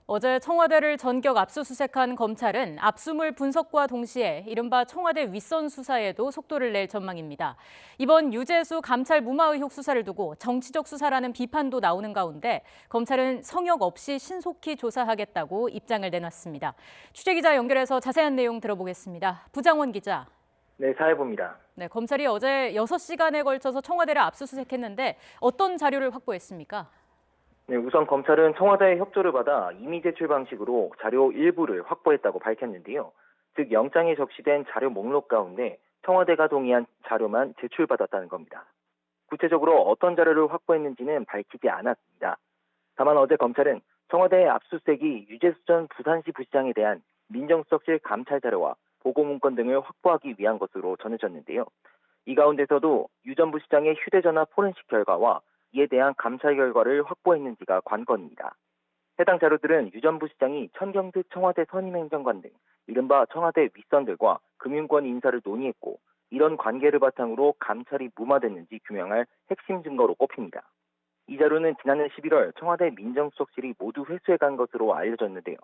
어제 청와대를 전격 압수수색한 검찰은 압수물 분석과 동시에 이른바 청와대 윗선 수사에도 속도를 낼 전망입니다. 이번 유재수 감찰 무마 의혹 수사를 두고 정치적 수사라는 비판도 나오는 가운데 검찰은 성역 없이 신속히 조사하겠다고 입장을 내놨습니다. 취재기자 연결해서 자세한 내용 들어보겠습니다. 부장원 기자. 네, 사회부입니다. 네, 검찰이 어제 6시간에 걸쳐서 청와대를 압수수색했는데 어떤 자료를 확보했습니까? 네, 우선 검찰은 청와대의 협조를 받아 임의 제출 방식으로 자료 일부를 확보했다고 밝혔는데요. 즉, 영장에 적시된 자료 목록 가운데 청와대가 동의한 자료만 제출받았다는 겁니다. 구체적으로 어떤 자료를 확보했는지는 밝히지 않았습니다. 다만 어제 검찰은 청와대의 압수수색이 유재수 전 부산시 부시장에 대한 민정수석실 감찰 자료와 보고문건 등을 확보하기 위한 것으로 전해졌는데요. 이 가운데서도 유 전 부시장의 휴대전화 포렌식 결과와 이에 대한 감찰 결과를 확보했는지가 관건입니다. 해당 자료들은 유 전 부시장이 천경태 청와대 선임행정관 등 이른바 청와대 윗선들과 금융권 인사를 논의했고 이런 관계를 바탕으로 감찰이 무마됐는지 규명할 핵심 증거로 꼽힙니다. 이 자료는 지난해 11월 청와대 민정수석실이 모두 회수해간 것으로 알려졌는데요.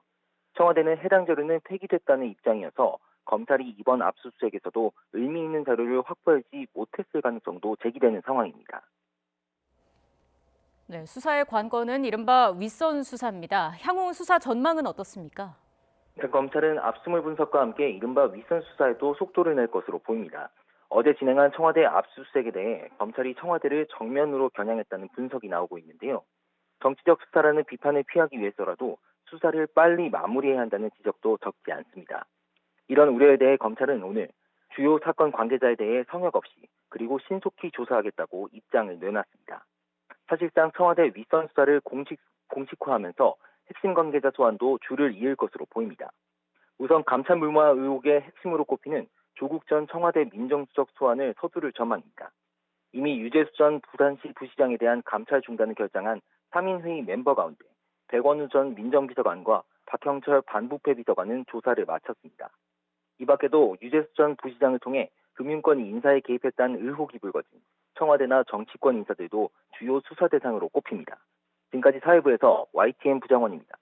청와대는 해당 자료는 폐기됐다는 입장이어서 검찰이 이번 압수수색에서도 의미 있는 자료를 확보하지 못했을 가능성도 제기되는 상황입니다. 네, 수사의 관건은 이른바 윗선 수사입니다. 향후 수사 전망은 어떻습니까? 검찰은 압수물 분석과 함께 이른바 윗선 수사에도 속도를 낼 것으로 보입니다. 어제 진행한 청와대 압수수색에 대해 검찰이 청와대를 정면으로 겨냥했다는 분석이 나오고 있는데요. 정치적 수사라는 비판을 피하기 위해서라도 수사를 빨리 마무리해야 한다는 지적도 적지 않습니다. 이런 우려에 대해 검찰은 오늘 주요 사건 관계자에 대해 성역 없이 그리고 신속히 조사하겠다고 입장을 내놨습니다. 사실상 청와대 윗선 수사를 공식화하면서 핵심 관계자 소환도 줄을 이을 것으로 보입니다. 우선 감찰 물마 의혹의 핵심으로 꼽히는 조국 전 청와대 민정수석 소환을 서두를 전망입니다. 이미 유재수 전 부산시 부시장에 대한 감찰 중단을 결정한 3인회의 멤버 가운데 백원우 전 민정비서관과 박형철 반부패 비서관은 조사를 마쳤습니다. 이 밖에도 유재수 전 부시장을 통해 금융권 인사에 개입했다는 의혹이 불거진 청와대나 정치권 인사들도 주요 수사 대상으로 꼽힙니다. 지금까지 사회부에서 YTN 부장원입니다.